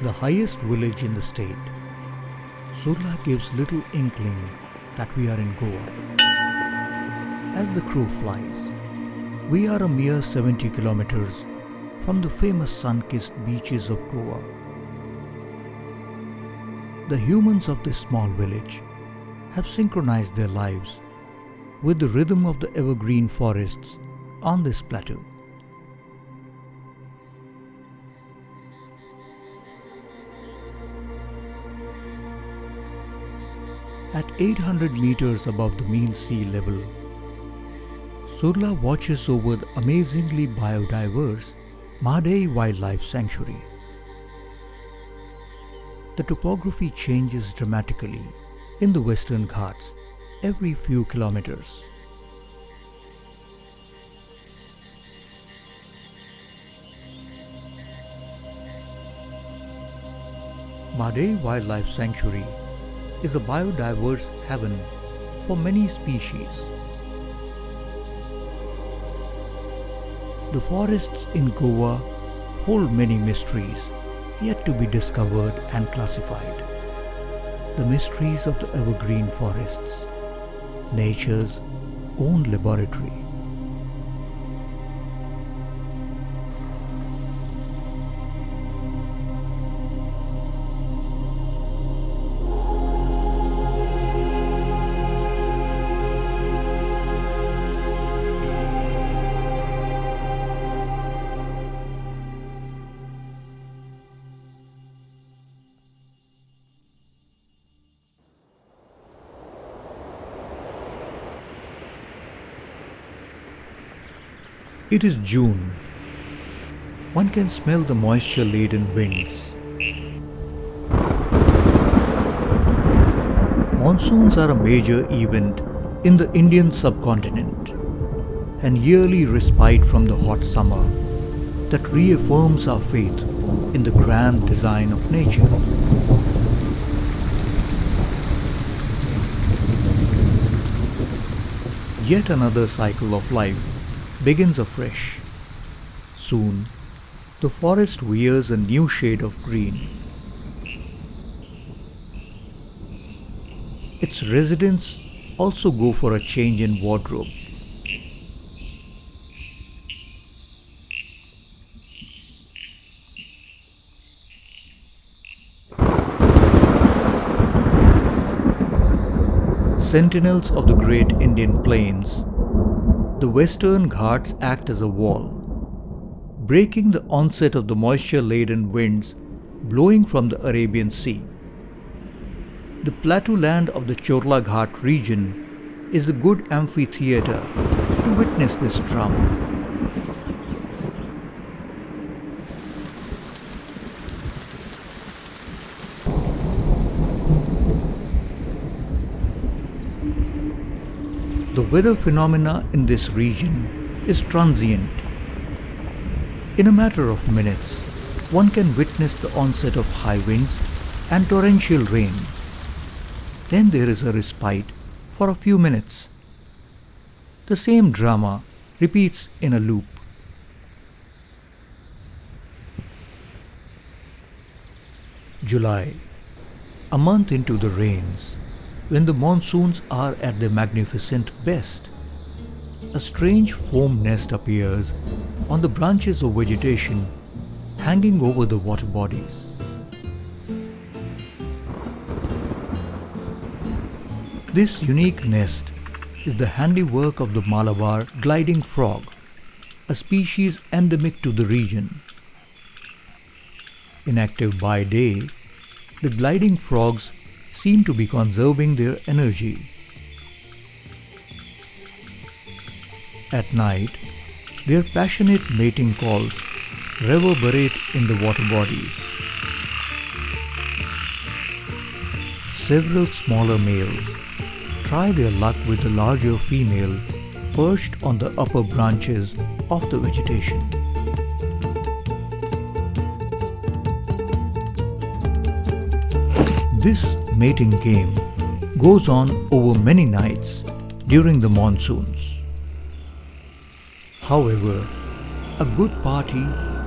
The highest village in the state, SURLA gives little inkling that we are in Goa. As the crow flies, we are a mere 70 kilometers from the famous sun-kissed beaches of Goa. The humans of this small village have synchronized their lives with the rhythm of the evergreen forests on this plateau. At 800 meters above the mean sea level, SURLA watches over the amazingly biodiverse Mhadei Wildlife Sanctuary. The topography changes dramatically in the Western Ghats every few kilometers. Mhadei Wildlife Sanctuary is a biodiverse haven for many species. The forests in Goa hold many mysteries yet to be discovered and classified. The mysteries of the evergreen forests, nature's own laboratory. It is June. One can smell the moisture-laden winds. Monsoons are a major event in the Indian subcontinent, an yearly respite from the hot summer that reaffirms our faith in the grand design of nature. Yet another cycle of life begins afresh. Soon, the forest wears a new shade of green. Its residents also go for a change in wardrobe. Sentinels of the great Indian plains, the Western Ghats act as a wall, breaking the onset of the moisture-laden winds blowing from the Arabian Sea. The plateau land of the Chorla Ghat region is a good amphitheater to witness this drama. The weather phenomena in this region is transient. In a matter of minutes, one can witness the onset of high winds and torrential rain. Then there is a respite for a few minutes. The same drama repeats in a loop. July, a month into the rains, when the monsoons are at their magnificent best, a strange foam nest appears on the branches of vegetation hanging over the water bodies. This unique nest is the handiwork of the Malabar gliding frog, a species endemic to the region. Inactive by day, the gliding frogs seem to be conserving their energy. At night, their passionate mating calls reverberate in the water bodies. Several smaller males try their luck with the larger female perched on the upper branches of the vegetation. This mating game goes on over many nights during the monsoons. However, a good party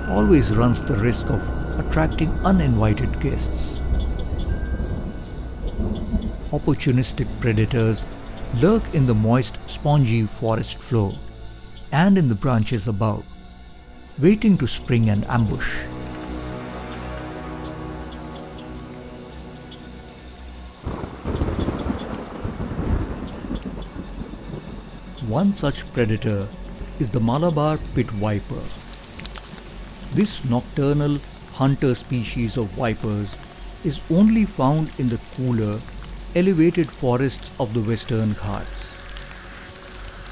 always runs the risk of attracting uninvited guests. Opportunistic predators lurk in the moist, spongy forest floor and in the branches above, waiting to spring an ambush. One such predator is the Malabar pit viper. This nocturnal hunter species of vipers is only found in the cooler, elevated forests of the Western Ghats.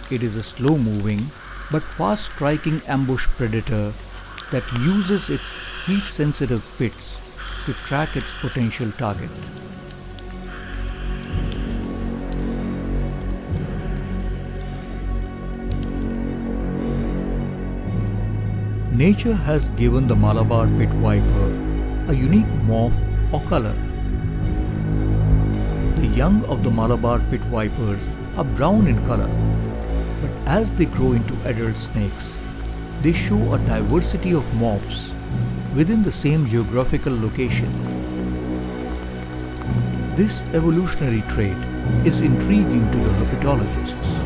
It is a slow-moving but fast-striking ambush predator that uses its heat-sensitive pits to track its potential target. Nature has given the Malabar pit viper a unique morph or color. The young of the Malabar pit vipers are brown in color, but as they grow into adult snakes, they show a diversity of morphs within the same geographical location. This evolutionary trait is intriguing to the herpetologists.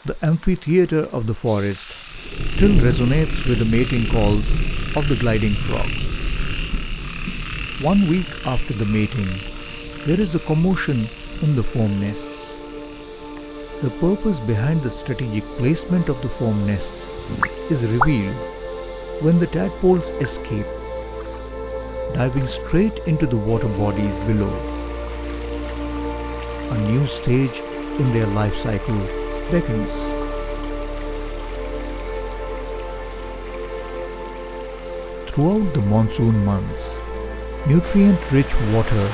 The amphitheater of the forest still resonates with the mating calls of the gliding frogs. 1 week after the mating, there is a commotion in the foam nests. The purpose behind the strategic placement of the foam nests is revealed when the tadpoles escape, diving straight into the water bodies below. A new stage in their life cycle beckons. Throughout the monsoon months, nutrient-rich water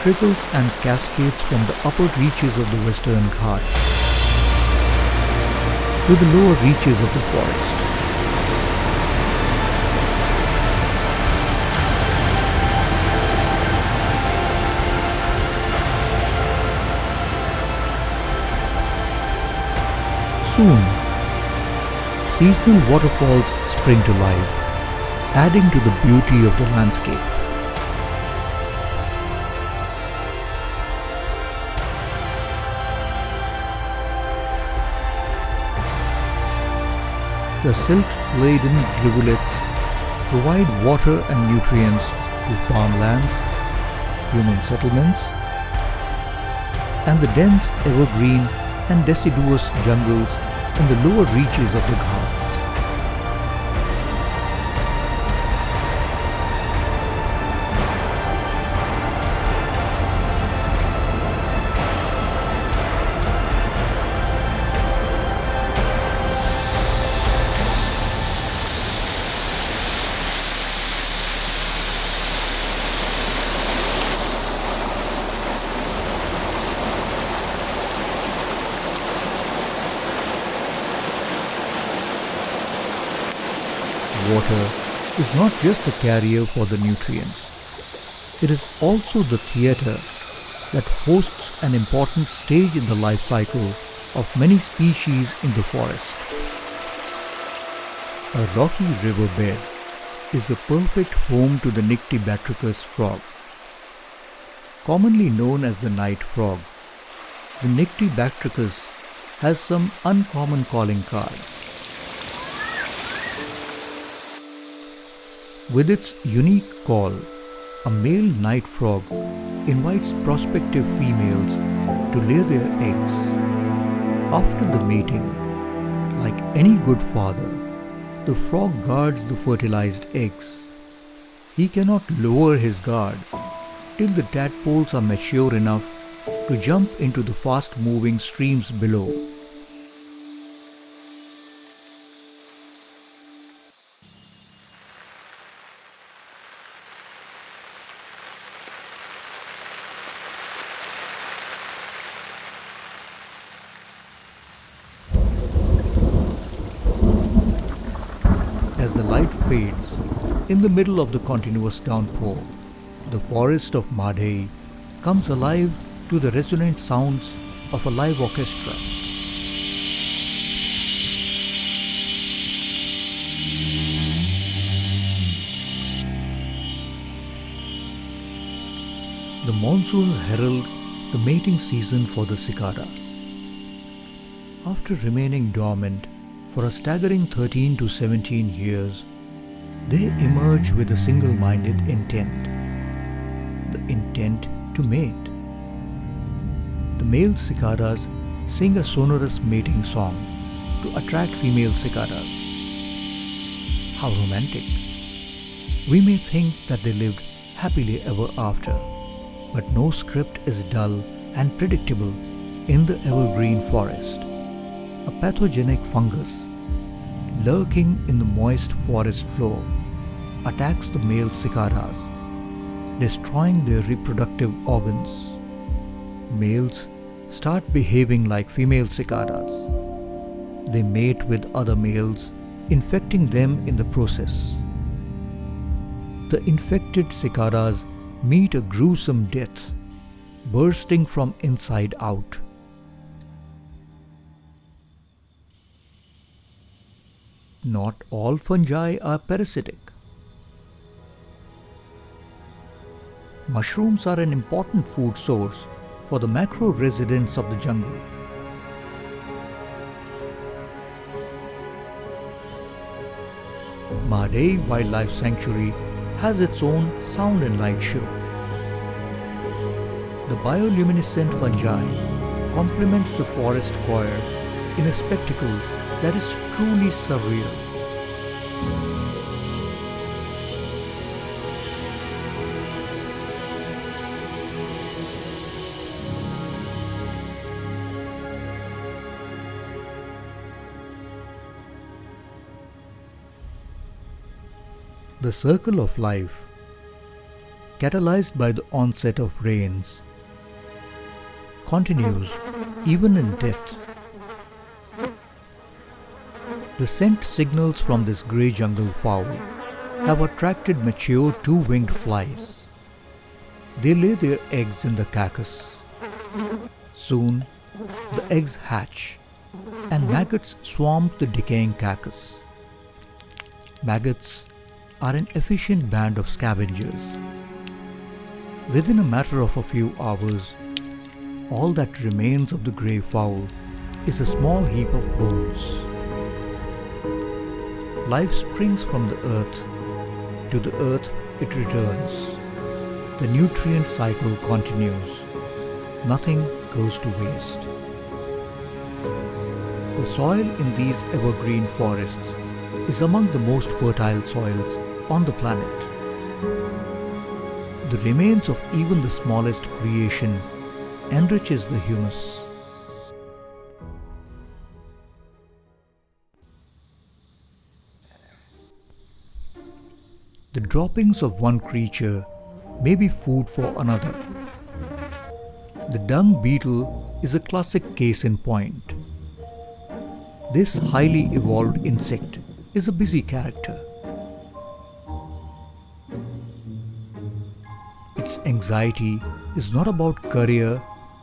trickles and cascades from the upper reaches of the Western Ghats to the lower reaches of the forest. Soon, seasonal waterfalls spring to life, adding to the beauty of the landscape. The silt-laden rivulets provide water and nutrients to farmlands, human settlements, and the dense evergreen and deciduous jungles in the lower reaches of the Ghats. Water is not just a carrier for the nutrients. It is also the theatre that hosts an important stage in the life cycle of many species in the forest. A rocky riverbed is a perfect home to the Nyctibatrachus frog. Commonly known as the night frog, the Nyctibatrachus has some uncommon calling cards. With its unique call, a male night frog invites prospective females to lay their eggs. After the mating, like any good father, the frog guards the fertilized eggs. He cannot lower his guard till the tadpoles are mature enough to jump into the fast-moving streams below. As the light fades, In the middle of the continuous downpour, the forest of Mhadei comes alive to the resonant sounds of a live orchestra. The monsoons herald the mating season for the cicadas. After remaining dormant for a staggering 13 to 17 years, they emerge with a single-minded intent, the intent to mate. The male cicadas sing a sonorous mating song to attract female cicadas. How romantic! We may think that they lived happily ever after, but no script is dull and predictable in the evergreen forest. A pathogenic fungus, lurking in the moist forest floor, attacks the male cicadas, destroying their reproductive organs. Males start behaving like female cicadas. They mate with other males, infecting them in the process. The infected cicadas meet a gruesome death, bursting from inside out. Not all fungi are parasitic. Mushrooms are an important food source for the macro residents of the jungle. Mhadei Wildlife Sanctuary has its own sound and light show. The bioluminescent fungi complements the forest choir in a spectacle that is truly surreal. The circle of life, catalyzed by the onset of rains, continues even in death. The scent signals from this grey jungle fowl have attracted mature two-winged flies. They lay their eggs in the cactus. Soon, the eggs hatch and maggots swarm the decaying cactus. Maggots are an efficient band of scavengers. Within a matter of a few hours, all that remains of the grey fowl is a small heap of bones. Life springs from the earth. To the earth it returns. The nutrient cycle continues. Nothing goes to waste. The soil in these evergreen forests is among the most fertile soils on the planet. The remains of even the smallest creation enriches the humus. The droppings of one creature may be food for another. The dung beetle is a classic case in point. This highly evolved insect is a busy character. Its anxiety is not about career,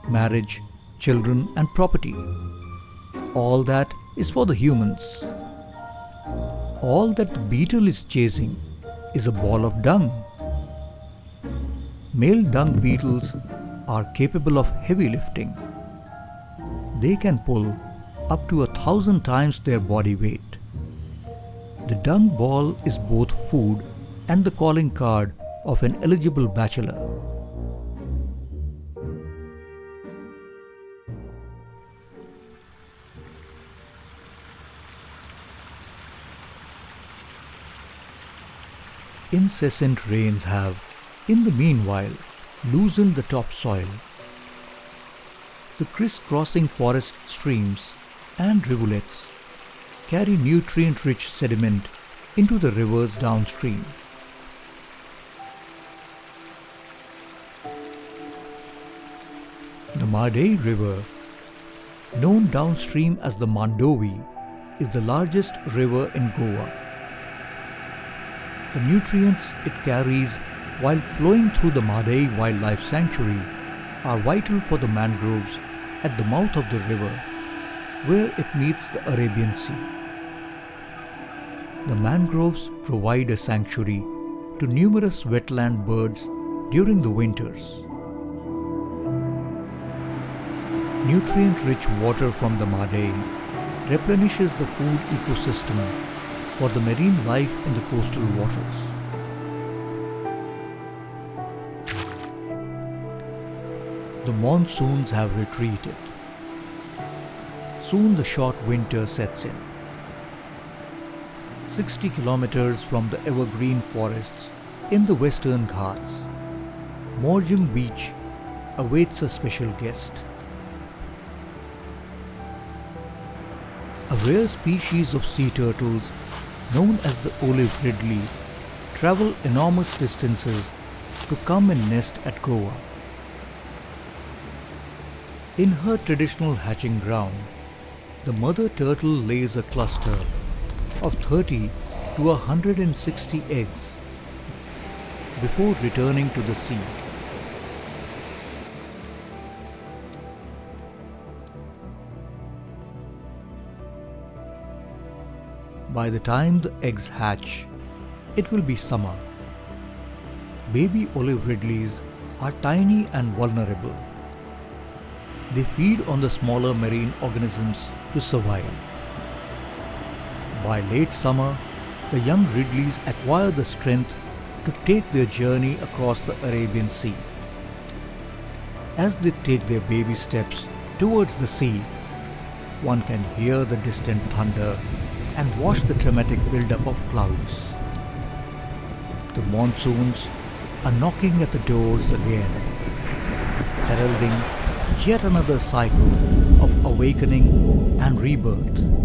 marriage, children, and property. All that is for the humans. All that the beetle is chasing is a ball of dung. Male dung beetles are capable of heavy lifting. They can pull up to 1,000 times their body weight. The dung ball is both food and the calling card of an eligible bachelor. Incessant rains have, in the meanwhile, loosened the topsoil. The crisscrossing forest streams and rivulets carry nutrient-rich sediment into the rivers downstream. The Mhadei River, known downstream as the Mandovi, is the largest river in Goa. The nutrients it carries while flowing through the Mhadei Wildlife Sanctuary are vital for the mangroves at the mouth of the river where it meets the Arabian Sea. The mangroves provide a sanctuary to numerous wetland birds during the winters. Nutrient-rich water from the Mhadei replenishes the food ecosystem for the marine life in the coastal waters. The monsoons have retreated. Soon the short winter sets in. 60 kilometers from the evergreen forests in the Western Ghats, Morjim Beach awaits a special guest. A rare species of sea turtles known as the olive ridley travel enormous distances to come and nest at Goa. In her traditional hatching ground, the mother turtle lays a cluster of 30 to 160 eggs before returning to the sea. By the time the eggs hatch, it will be summer. Baby olive ridleys are tiny and vulnerable. They feed on the smaller marine organisms to survive. By late summer, the young ridleys acquire the strength to take their journey across the Arabian Sea. As they take their baby steps towards the sea, one can hear the distant thunder and watch the dramatic build-up of clouds. The monsoons are knocking at the doors again, heralding yet another cycle of awakening and rebirth.